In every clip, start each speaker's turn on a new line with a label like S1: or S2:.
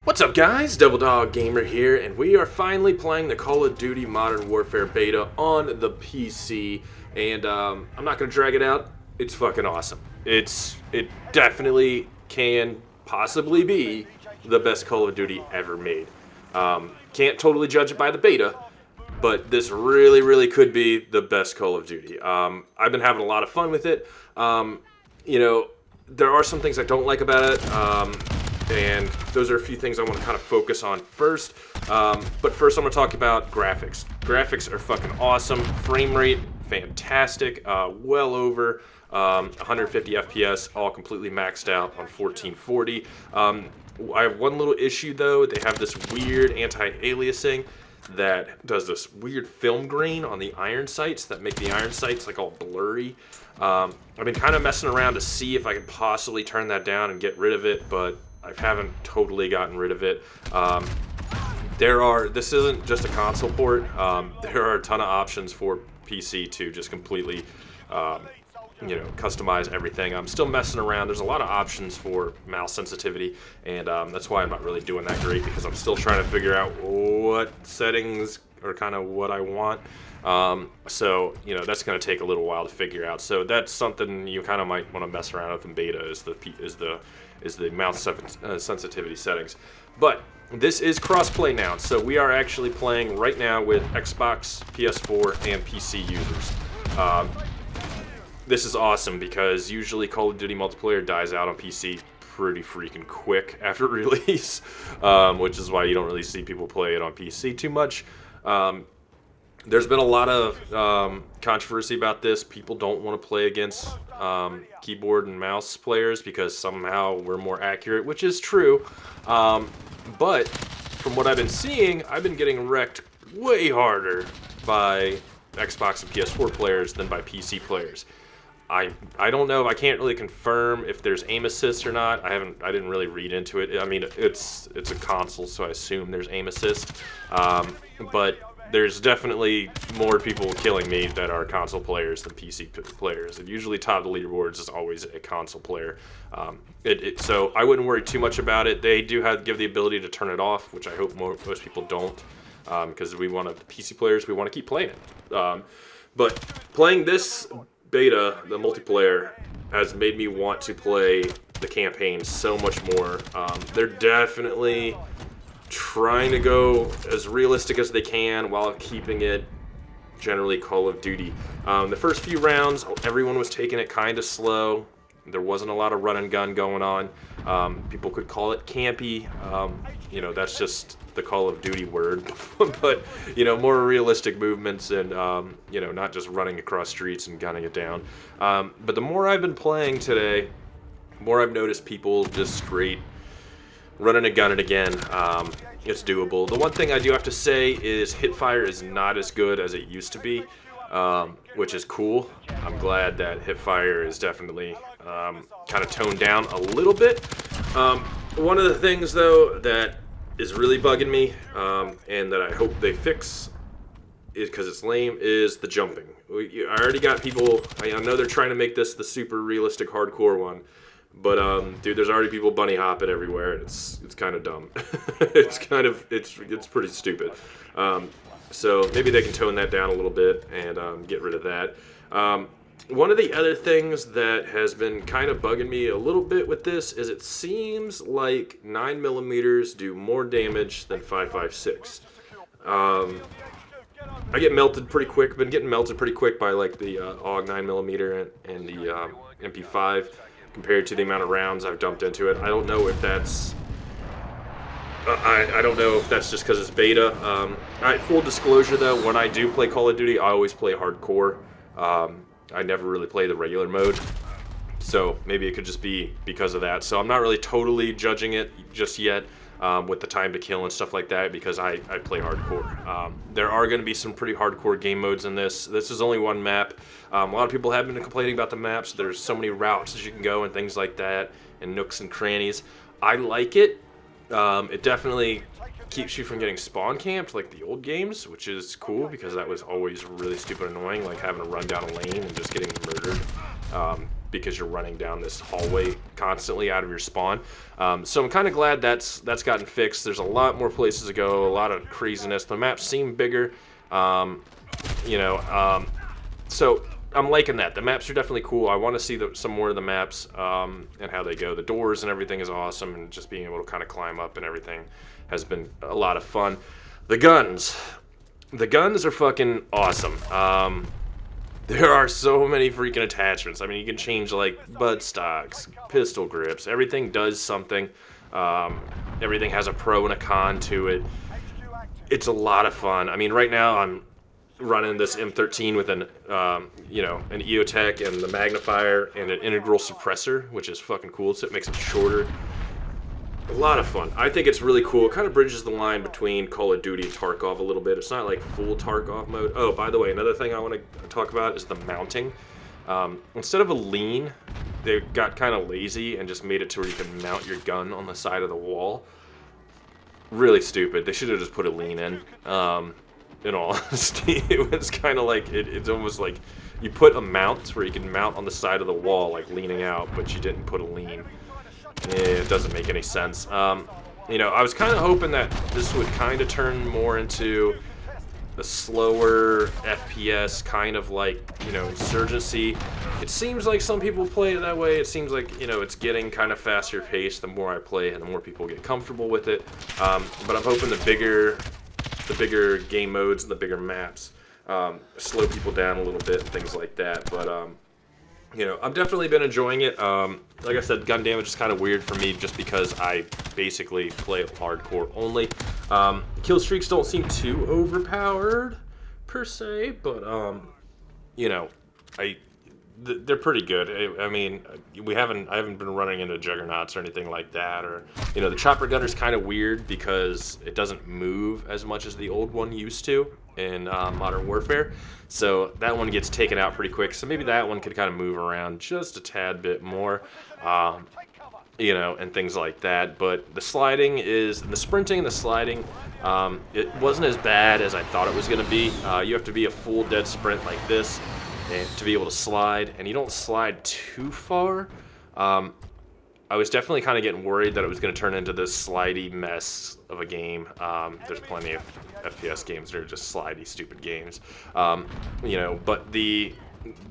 S1: What's up guys, TheDevildogGamer here, and we are finally playing the Call of Duty Modern Warfare beta on the PC, and I'm not going to drag it out. It's fucking awesome. It definitely can possibly be the best Call of Duty ever made. Can't totally judge it by the beta, but this really could be the best Call of Duty. I've been having a lot of fun with it. You know, there are some things I don't like about it. And those are a few things I want to kind of focus on first. But first I'm going to talk about graphics. Graphics are fucking awesome. Frame rate, fantastic. Well over 150 FPS, all completely maxed out on 1440. I have one little issue though. They have this weird anti-aliasing that does this weird film grain on the iron sights that make the iron sights like all blurry. I've been kind of messing around to see if I could possibly turn that down and get rid of it, but I haven't totally gotten rid of it. This isn't just a console port. There are a ton of options for PC to just completely, customize everything. I'm still messing around. There's a lot of options for mouse sensitivity, and that's why I'm not really doing that great, because I'm still trying to figure out what settings are kind of what I want. So that's going to take a little while to figure out. So that's something you kind of might want to mess around with in beta, is the mouse sensitivity settings. But this is crossplay now, so we are actually playing right now with Xbox, PS4, and PC users. This is awesome because usually Call of Duty multiplayer dies out on PC pretty freaking quick after release, which is why you don't really see people play it on PC too much. There's been a lot of controversy about this. People don't want to play against keyboard and mouse players because somehow we're more accurate, which is true. But from what I've been seeing, I've been getting wrecked way harder by Xbox and PS4 players than by PC players. I don't know. I can't really confirm if there's aim assist or not. I didn't really read into it. I mean, it's a console, so I assume there's aim assist. But there's definitely more people killing me that are console players than PC players. And usually top of the leaderboards is always a console player. So I wouldn't worry too much about it. They do give the ability to turn it off, which I hope most people don't, because the PC players, we want to keep playing it. But playing this beta, the multiplayer, has made me want to play the campaign so much more. They're definitely trying to go as realistic as they can while keeping it generally Call of Duty. The first few rounds, everyone was taking it kind of slow. There wasn't a lot of run and gun going on. People could call it campy. That's just the Call of Duty word. But, more realistic movements and, not just running across streets and gunning it down. But the more I've been playing today, the more I've noticed people just straight running and gunning again. It's doable. The one thing I do have to say is hipfire is not as good as it used to be, which is cool. I'm glad that hipfire is definitely kind of toned down a little bit. One of the things, though, that is really bugging me, and that I hope they fix, is because it's lame, is the jumping. I already got people, I know they're trying to make this the super realistic hardcore one, but dude, there's already people bunny hopping everywhere, and it's kind of dumb. it's pretty stupid. So maybe they can tone that down a little bit and get rid of that. One of the other things that has been kind of bugging me a little bit with this is it seems like 9mm do more damage than 5.56. I get melted pretty quick. Been getting melted pretty quick by like the AUG 9mm and the MP5 compared to the amount of rounds I've dumped into it. I don't know if that's I don't know if that's just because it's beta. Full disclosure though, when I do play Call of Duty, I always play hardcore. I never really play the regular mode, so maybe it could just be because of that. So I'm not really totally judging it just yet with the time to kill and stuff like that, because I play hardcore. There are going to be some pretty hardcore game modes in this. This is only one map. A lot of people have been complaining about the maps. There's so many routes that you can go and things like that, and nooks and crannies. I like it. It definitely keeps you from getting spawn camped like the old games, which is cool because that was always really stupid annoying, like having to run down a lane and just getting murdered. because you're running down this hallway constantly out of your spawn. So I'm kind of glad that's gotten fixed. There's a lot more places to go, a lot of craziness. The maps seem bigger, so I'm liking that. The maps are definitely cool. I want to see some more of the maps and how they go. The doors and everything is awesome, and just being able to kind of climb up and everything has been a lot of fun. The guns are fucking awesome. There are so many freaking attachments. I mean, you can change like butt stocks, pistol grips. Everything does something. Everything has a pro and a con to it. It's a lot of fun. I mean, right now I'm running this M13 with an EOTech and the magnifier and an integral suppressor, which is fucking cool. So it makes it shorter. A lot of fun. I think it's really cool. It kind of bridges the line between Call of Duty and Tarkov a little bit. It's not like full Tarkov mode. Oh, by the way, another thing I want to talk about is the mounting. Instead of a lean, they got kind of lazy and just made it to where you can mount your gun on the side of the wall. Really stupid. They should have just put a lean in. In all honesty, it was kind of like, it's almost like you put a mount where you can mount on the side of the wall, like leaning out, but you didn't put a lean. It doesn't make any sense. I was kind of hoping that this would kind of turn more into a slower FPS, kind of like, Insurgency. It seems like some people play it that way. It seems like, it's getting kind of faster paced the more I play and the more people get comfortable with it. But I'm hoping the bigger game modes and the bigger maps slow people down a little bit and things like that. But I've definitely been enjoying it. Like I said, gun damage is kind of weird for me just because I basically play hardcore only. Kill streaks don't seem too overpowered per se, but they're pretty good. I mean, I haven't been running into juggernauts or anything like that. Or the chopper gunner's kind of weird because it doesn't move as much as the old one used to in Modern Warfare. So that one gets taken out pretty quick. So maybe that one could kind of move around just a tad bit more, and things like that. But the sprinting and the sliding, it wasn't as bad as I thought it was going to be. You have to be a full dead sprint like this and to be able to slide, and you don't slide too far. I was definitely kind of getting worried that it was going to turn into this slidey mess of a game. There's plenty of FPS games that are just slidey, stupid games. But the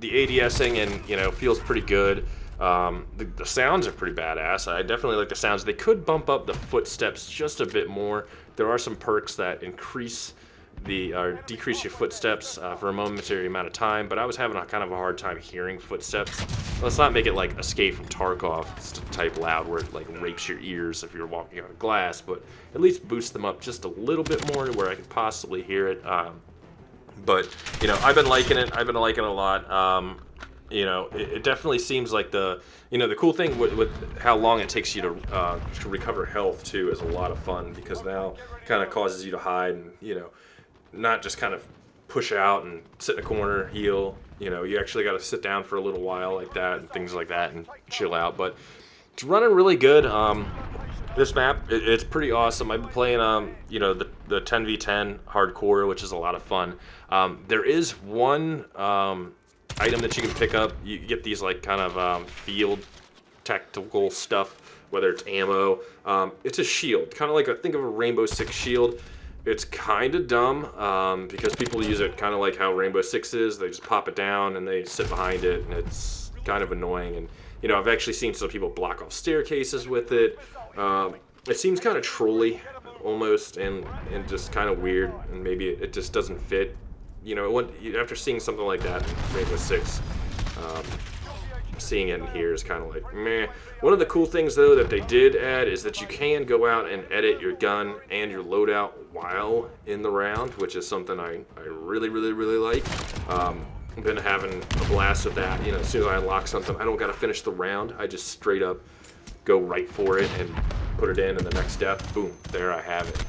S1: ADSing and feels pretty good. The sounds are pretty badass. I definitely like the sounds. They could bump up the footsteps just a bit more. There are some perks that decrease your footsteps for a momentary amount of time, but I was having kind of a hard time hearing footsteps. Let's not make it like Escape from Tarkov type loud where it like rapes your ears if you're walking on glass, but at least boost them up just a little bit more to where I could possibly hear it. But I've been liking it. I've been liking it a lot. It definitely seems like the cool thing with how long it takes you to recover health too is a lot of fun, because now it kind of causes you to hide and not just kind of push out and sit in a corner, heal. You actually got to sit down for a little while like that and things like that and chill out. But it's running really good. This map, it's pretty awesome. I've been playing, the 10v10 hardcore, which is a lot of fun. There is one item that you can pick up. You get these like kind of field tactical stuff, whether it's ammo. It's a shield, kind of like think of a Rainbow Six shield. It's kind of dumb because people use it kind of like how Rainbow Six is. They just pop it down and they sit behind it, and it's kind of annoying. And I've actually seen some people block off staircases with it. It seems kind of trolly almost, and just kind of weird, and maybe it just doesn't fit. After seeing something like that in Rainbow Six, seeing it in here is kind of like meh. One of the cool things though that they did add is that you can go out and edit your gun and your loadout while in the round, which is something I really like. I've been having a blast with that. As soon as I unlock something, I don't gotta finish the round. I just straight up go right for it and put it in, and the next death, boom, there I have it.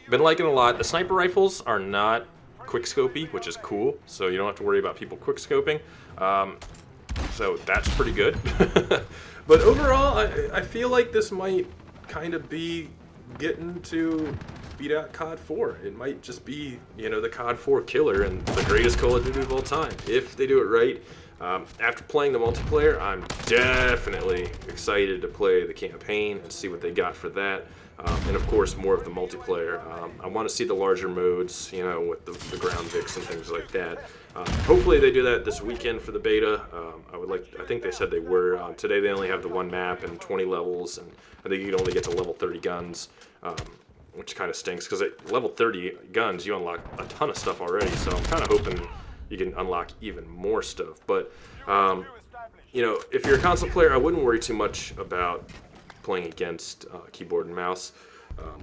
S1: Been liking it a lot. The sniper rifles are not quickscopy, which is cool, so you don't have to worry about people quickscoping. So that's pretty good. But overall, I feel like this might kind of be getting to beat out COD 4. It might just be, the COD 4 killer and the greatest Call of Duty of all time, if they do it right. After playing the multiplayer, I'm definitely excited to play the campaign and see what they got for that. And of course, more of the multiplayer. I want to see the larger modes, you know, with the ground Vix and things like that. Hopefully they do that this weekend for the beta. I think they said they were. Today they only have the one map and 20 levels, and I think you can only get to level 30 guns, which kind of stinks, because at level 30 guns, you unlock a ton of stuff already, so I'm kind of hoping you can unlock even more stuff. But, you know, if you're a console player, I wouldn't worry too much about playing against keyboard and mouse.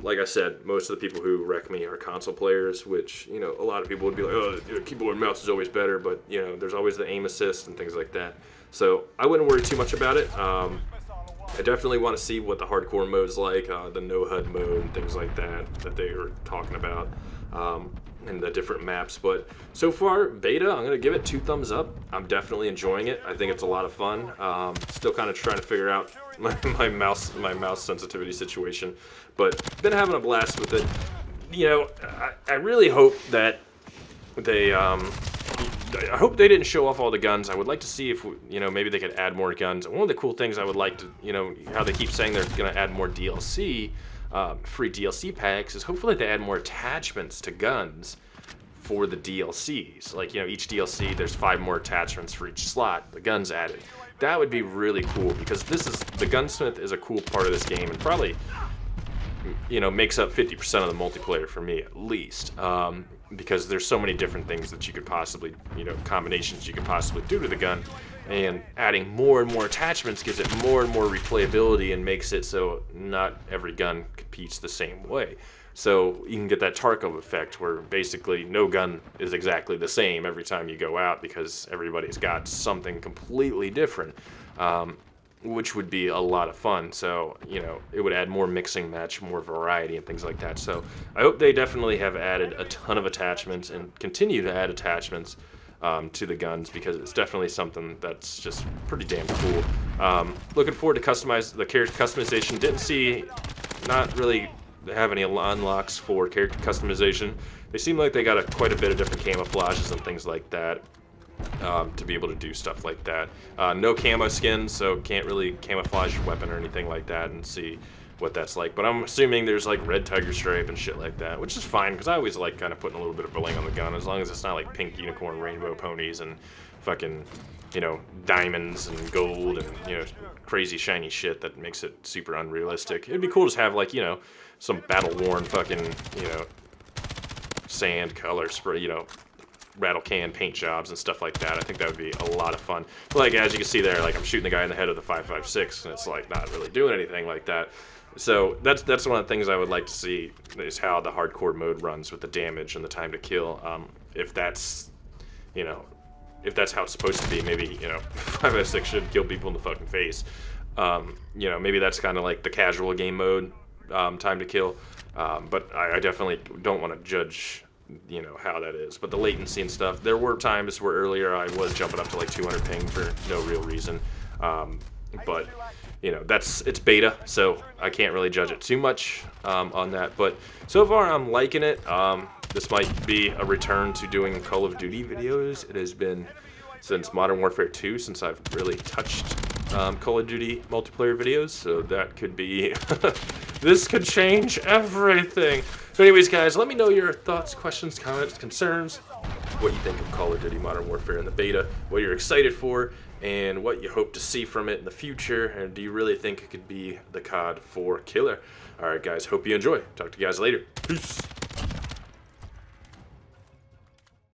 S1: Like I said, most of the people who wreck me are console players, which, you know, a lot of people would be like, oh, keyboard and mouse is always better, but, you know, there's always the aim assist and things like that. So I wouldn't worry too much about it. I definitely want to see what the hardcore mode's like, the no HUD mode and things like that they were talking about, and the different maps. But so far, beta, I'm going to give it 2 thumbs up. I'm definitely enjoying it. I think it's a lot of fun. Still kind of trying to figure out my mouse sensitivity situation, but been having a blast with it. You know, I really hope that they I hope they didn't show off all the guns. I would like to see if, you know, maybe they could add more guns. One of the cool things I would like to, you know, how they keep saying they're going to add more DLC, free DLC packs, is hopefully they add more attachments to guns for the DLCs. Like, you know, each DLC, there's 5 more attachments for each slot, the guns added. That would be really cool, because the gunsmith is a cool part of this game, and probably, you know, makes up 50% of the multiplayer for me, at least. Because there's so many different things that you could possibly, you know, combinations you could possibly do to the gun, and adding more and more attachments gives it more and more replayability and makes it so not every gun competes the same way. So you can get that Tarkov effect where basically no gun is exactly the same every time you go out, because everybody's got something completely different, which would be a lot of fun. So, you know, it would add more mixing match, more variety and things like that. So I hope they definitely have added a ton of attachments and continue to add attachments to the guns, because it's definitely something that's just pretty damn cool. Looking forward to the character customization. Didn't see, not really have any unlocks for character customization. They seem like they got quite a bit of different camouflages and things like that. To be able to do stuff like that. No camo skins, so can't really camouflage your weapon or anything like that and see what that's like. But I'm assuming there's like red tiger stripe and shit like that, which is fine, because I always like kind of putting a little bit of bling on the gun, as long as it's not like pink unicorn rainbow ponies and fucking, you know, diamonds and gold and, you know, crazy shiny shit that makes it super unrealistic. It'd be cool to have, like, you know, some battle-worn fucking, you know, sand color spray, you know, rattle can paint jobs and stuff like that. I think that would be a lot of fun. But like, as you can see there, like, I'm shooting the guy in the head of the 5.56, and it's like not really doing anything like that. So that's one of the things I would like to see, is how the hardcore mode runs with the damage and the time to kill. If that's, you know, if that's how it's supposed to be, maybe, you know, 5.56 should kill people in the fucking face. You know, maybe that's kind of like the casual game mode, time to kill. But I definitely don't want to judge, you know, how that is. But the latency and stuff, there were times where earlier I was jumping up to like 200 ping for no real reason. But, you know, it's beta, so I can't really judge it too much on that. But so far I'm liking it. This might be a return to doing Call of Duty videos. It has been since Modern Warfare 2 since I've really touched Call of Duty multiplayer videos, so that could be this could change everything. So anyways, guys, let me know your thoughts, questions, comments, concerns, what you think of Call of Duty Modern Warfare in the beta, what you're excited for, and what you hope to see from it in the future, and do you really think it could be the COD 4 killer? Alright guys, hope you enjoy. Talk to you guys later. Peace.